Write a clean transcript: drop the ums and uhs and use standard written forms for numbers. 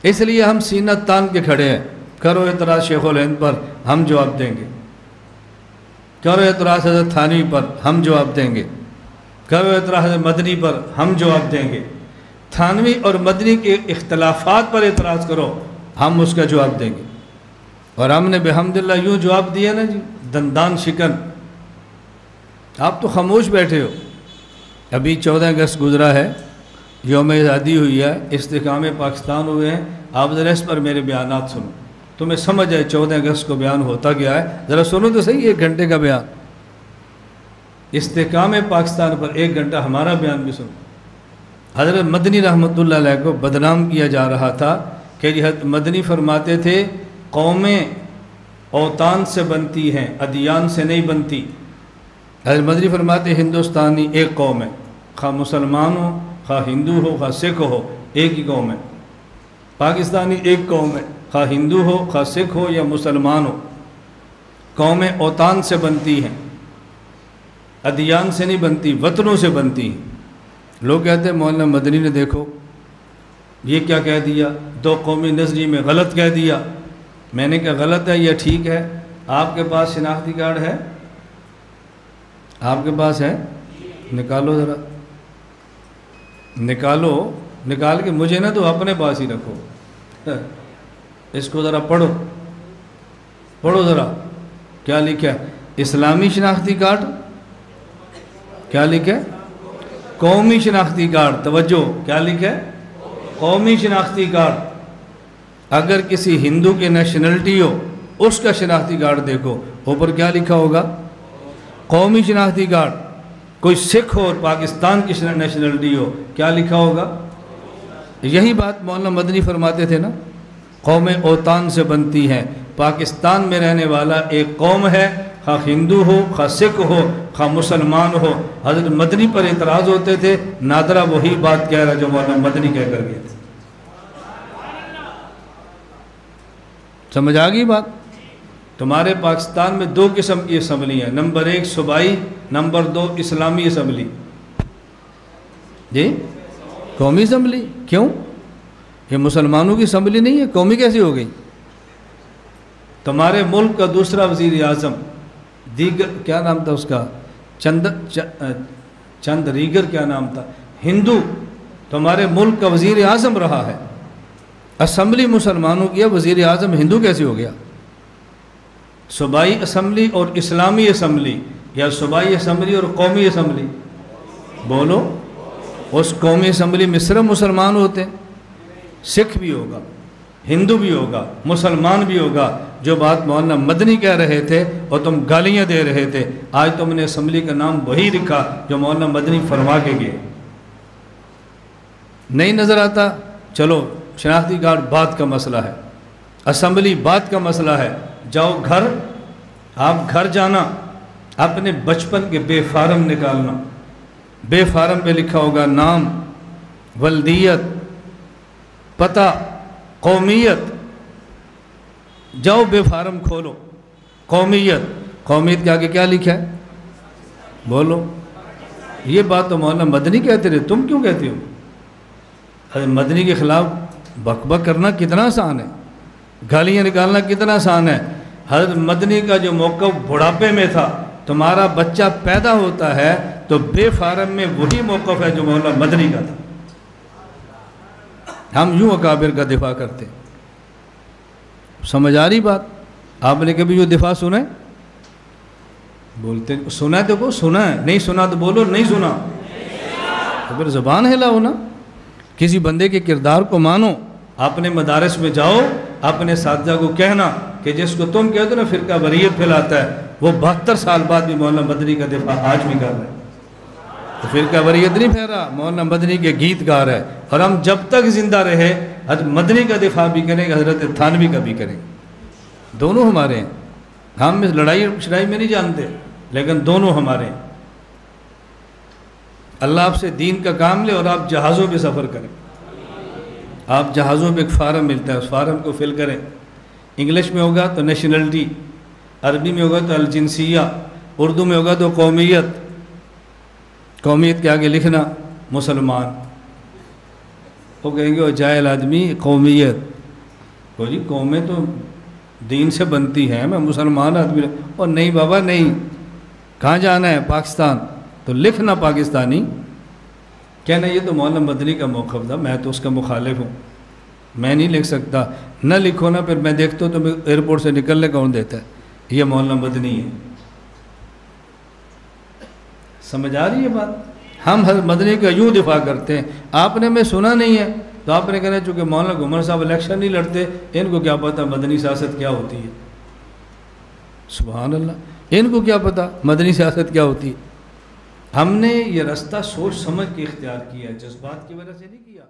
اس لیے ہم سینہ تان کے کھڑے ہیں، کرو اعتراض شیخ الہند پر ہم جواب دیں گے، کرو اعتراض حضرت تھانوی پر ہم جواب دیں گے، کرو اعتراض حضرت مدنی پر ہم جواب دیں گے، تھانوی اور مدنی کے اختلافات پر اعتراض کرو ہم اس کا جواب دیں گے۔ اور ہم نے بحمدللہ یوں جواب دیا نا جی، دندان شکن۔ آپ تو خاموش بیٹھے ہو۔ ابھی 14 اگست گزرا ہے، یوم آزادی ہوئی ہے، استحکام پاکستان ہوئے ہیں، آپ ذرا اس پر میرے بیانات سنو، تمہیں سمجھ آئے 14 اگست کو بیان ہوتا کیا ہے، ذرا سنو تو صحیح 1 گھنٹے کا بیان۔ استحکام پاکستان پر 1 گھنٹہ ہمارا بیان بھی سنو۔ حضرت مدنی رحمۃ اللہ علیہ کو بدنام کیا جا رہا تھا کہ حضرت مدنی فرماتے تھے قومیں اوطان سے بنتی ہیں، ادیان سے نہیں بنتی۔ حضرت مدنی فرماتے ہندوستانی ایک قوم ہے، خواہ مسلمان ہو، خواہ ہندو ہو، خواہ سکھ ہو، ایک ہی قوم ہے۔ پاکستانی ایک قوم ہے، خواہ ہندو ہو، خواہ سکھ ہو یا مسلمان ہو۔ قومیں اوطان سے بنتی ہیں، ادیان سے نہیں بنتی، وطنوں سے بنتی ہیں۔ لوگ کہتے ہیں مولانا مدنی نے دیکھو یہ کیا کہہ دیا، 2 قومی نظریے میں غلط کہہ دیا۔ میں نے کہا غلط ہے یا ٹھیک ہے؟ آپ کے پاس شناختی کارڈ ہے؟ آپ کے پاس ہے؟ نکالو ذرا، نکالو، نکال کے مجھے نہ تو اپنے پاس ہی رکھو، اس کو ذرا پڑھو، پڑھو ذرا کیا لکھا ہے۔ اسلامی شناختی کارڈ کیا لکھا ہے؟ قومی شناختی کارڈ، توجہ کیا لکھا ہے؟ قومی شناختی کارڈ۔ اگر کسی ہندو کی نیشنلٹی ہو اس کا شناختی کارڈ دیکھو، اوپر کیا لکھا ہوگا؟ قومی شناختی کارڈ۔ کوئی سکھ ہو اور پاکستان کی نیشنلٹی ہو، کیا لکھا ہوگا؟ یہی بات مولانا مدنی فرماتے تھے نا، قومیں اوطان سے بنتی ہیں۔ پاکستان میں رہنے والا ایک قوم ہے، خواہ ہندو ہو، خواہ سکھ ہو، خواہ مسلمان ہو۔ حضرت مدنی پر اعتراض ہوتے تھے، نادرہ وہی بات کہہ رہا جو مولانا مدنی کہہ کر گئے تھے۔ سمجھ آ گئی بات؟ تمہارے پاکستان میں 2 قسم کی اسمبلی ہیں، نمبر 1 صوبائی، نمبر 2 اسلامی اسمبلی۔ جی قومی اسمبلی کیوں؟ یہ مسلمانوں کی اسمبلی نہیں ہے، قومی کیسی ہو گئی؟ تمہارے ملک کا دوسرا وزیر اعظم، دیگر کیا نام تھا اس کا، چند ریگر کیا نام تھا، ہندو تمہارے ملک کا وزیر اعظم رہا ہے۔ اسمبلی مسلمانوں کی ہے، وزیر اعظم ہندو کیسے ہو گیا؟ صوبائی اسمبلی اور اسلامی اسمبلی، یا صوبائی اسمبلی اور قومی اسمبلی؟ بولو۔ اس قومی اسمبلی میں صرف مسلمان ہوتے ہیں، سکھ بھی ہوگا، ہندو بھی ہوگا، مسلمان بھی ہوگا۔ جو بات مولانا مدنی کہہ رہے تھے اور تم گالیاں دے رہے تھے، آج تم نے اسمبلی کا نام وہی رکھا جو مولانا مدنی فرما کے گئے۔ نہیں نظر آتا؟ چلو شناختی کارڈ بات کا مسئلہ ہے، اسمبلی بات کا مسئلہ ہے۔ جاؤ گھر، آپ گھر جانا، اپنے بچپن کے بے فارم نکالنا، بے فارم پہ لکھا ہوگا نام، ولدیت، پتہ، قومیت۔ جاؤ بے فارم کھولو، قومیت، قومیت کے آگے کیا لکھا ہے؟ بولو۔ یہ بات تو مولانا مدنی کہتے رہے، تم کیوں کہتے ہو؟ حضرت مدنی کے خلاف بک بک کرنا کتنا آسان ہے، گالیاں نکالنا کتنا آسان ہے۔ حضرت مدنی کا جو موقف بڑھاپے میں تھا، تمہارا بچہ پیدا ہوتا ہے تو بے فارم میں وہی موقف ہے جو مولانا مدنی کا تھا۔ ہم یوں اکابر کا دفاع کرتے۔ سمجھ آ رہی بات؟ آپ نے کبھی جو دفاع سنا ہے؟ بولتے سنا ہے تو کو سنا ہے، نہیں سنا تو بولو نہیں سنا، تو پھر زبان ہلاؤ نا۔ کسی بندے کے کردار کو مانو، اپنے مدارس میں جاؤ، اپنے اساتذہ کو کہنا کہ جس کو تم کہتے ہو نا فرقہ وریت پھیلاتا ہے، وہ 72 سال بعد بھی مولانا مدنی کا دفاع آج بھی کر رہے ہیں۔ تو فرقہ وریت نہیں پھیرا، مولانا مدنی کے گیت گار ہے، اور ہم جب تک زندہ رہے حضرت مدنی کا دفاع بھی کریں گے، حضرت تھانوی کا بھی کریں گے۔ دونوں ہمارے ہیں، ہم اس لڑائی شڑائی میں نہیں جانتے، لیکن دونوں ہمارے ہیں۔ اللہ آپ سے دین کا کام لے اور آپ جہازوں پہ سفر کریں۔ آپ جہازوں پہ ایک فارم ملتا ہے، اس فارم کو فل کریں۔ انگلش میں ہوگا تو نیشنلٹی، عربی میں ہوگا تو الجنسیہ، اردو میں ہوگا تو قومیت، قومیت کے آگے لکھنا مسلمان۔ وہ کہیں گے وہ جاہل آدمی قومیت، وہ جی قومیں تو دین سے بنتی ہیں، میں مسلمان آدمی اور نہیں بابا نہیں، کہاں جانا ہے؟ پاکستان، تو لکھنا پاکستانی، کہنا یہ تو مولانا مدنی کا موقف تھا، میں تو اس کا مخالف ہوں، میں نہیں لکھ سکتا، نہ لکھو نا، پھر میں دیکھتا ہوں تو ایئرپورٹ سے نکلنے کون دیتا ہے؟ یہ مولانا مدنی ہے۔ سمجھ آ رہی ہے بات؟ ہم حضرت مدنی کا یوں دفاع کرتے ہیں، آپ نے میں سنا نہیں ہے تو آپ نے کہنا چونکہ مولانا گھمر صاحب الیکشن نہیں لڑتے، ان کو کیا پتہ مدنی سیاست کیا ہوتی ہے؟ سبحان اللہ، ان کو کیا پتہ مدنی سیاست کیا ہوتی ہے؟ ہم نے یہ رستہ سوچ سمجھ کے اختیار کیا ہے، جذبات کی وجہ سے نہیں کیا۔